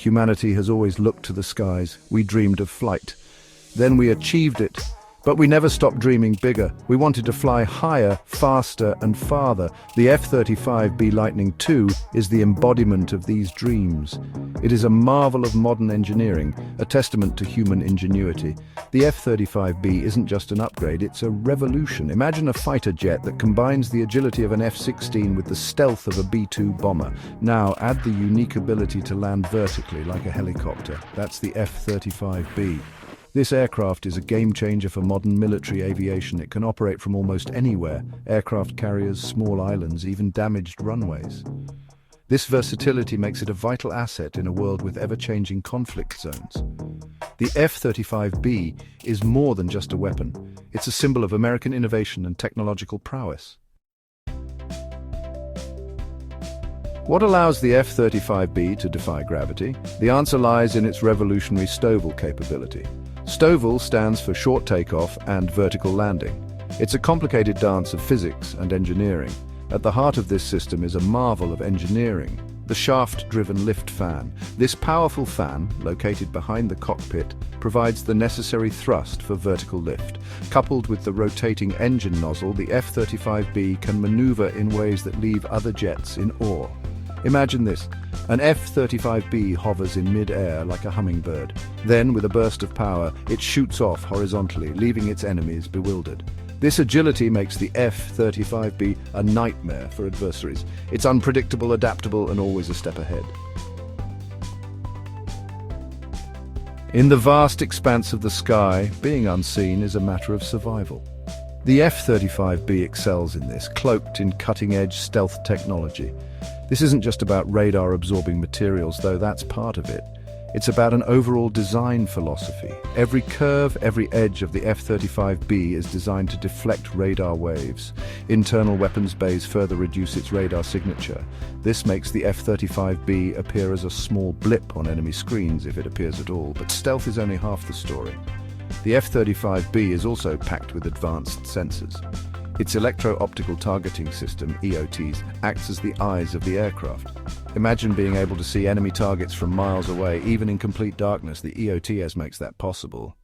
Humanity has always looked to the skies. We dreamed of flight. Then we achieved it. But we never stopped dreaming bigger. We wanted to fly higher, faster, and farther. The F-35B Lightning II is the embodiment of these dreams. It is a marvel of modern engineering, a testament to human ingenuity. The F-35B isn't just an upgrade, it's a revolution. Imagine a fighter jet that combines the agility of an F-16 with the stealth of a B-2 bomber. Now add the unique ability to land vertically like a helicopter. That's the F-35B. This aircraft is a game-changer for modern military aviation. It can operate from almost anywhere: aircraft carriers, small islands, even damaged runways. This versatility makes it a vital asset in a world with ever-changing conflict zones. The F-35B is more than just a weapon. It's a symbol of American innovation and technological prowess. What allows the F-35B to defy gravity? The answer lies in its revolutionary STOVL capability. STOVL stands for short takeoff and vertical landing. It's a complicated dance of physics and engineering. At the heart of this system is a marvel of engineering: the shaft-driven lift fan. This powerful fan, located behind the cockpit, provides the necessary thrust for vertical lift. Coupled with the rotating engine nozzle, the F-35B can maneuver in ways that leave other jets in awe. Imagine this: an F-35B hovers in mid-air like a hummingbird. Then, with a burst of power, it shoots off horizontally, leaving its enemies bewildered. This agility makes the F-35B a nightmare for adversaries. It's unpredictable, adaptable, and always a step ahead. In the vast expanse of the sky, being unseen is a matter of survival. The F-35B excels in this, cloaked in cutting-edge stealth technology. This isn't just about radar-absorbing materials, though that's part of it. It's about an overall design philosophy. Every curve, every edge of the F-35B is designed to deflect radar waves. Internal weapons bays further reduce its radar signature. This makes the F-35B appear as a small blip on enemy screens, if it appears at all, but stealth is only half the story. The F-35B is also packed with advanced sensors. Its electro-optical targeting system, EOTs, acts as the eyes of the aircraft. Imagine being able to see enemy targets from miles away, even in complete darkness. The EOTs makes that possible.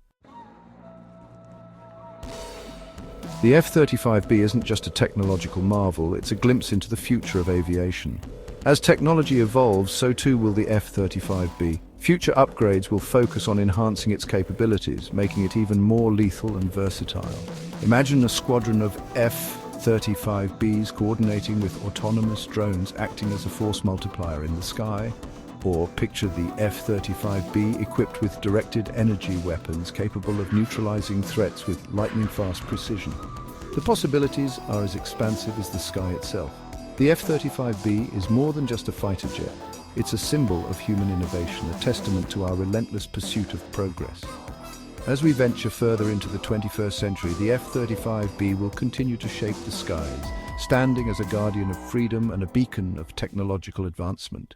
The F-35B isn't just a technological marvel, it's a glimpse into the future of aviation. As technology evolves, so too will the F-35B. Future upgrades will focus on enhancing its capabilities, making it even more lethal and versatile. Imagine a squadron of F-35Bs coordinating with autonomous drones acting as a force multiplier in the sky. Or picture the F-35B equipped with directed energy weapons capable of neutralizing threats with lightning-fast precision. The possibilities are as expansive as the sky itself. The F-35B is more than just a fighter jet. It's a symbol of human innovation, a testament to our relentless pursuit of progress. As we venture further into the 21st century, the F-35B will continue to shape the skies, standing as a guardian of freedom and a beacon of technological advancement.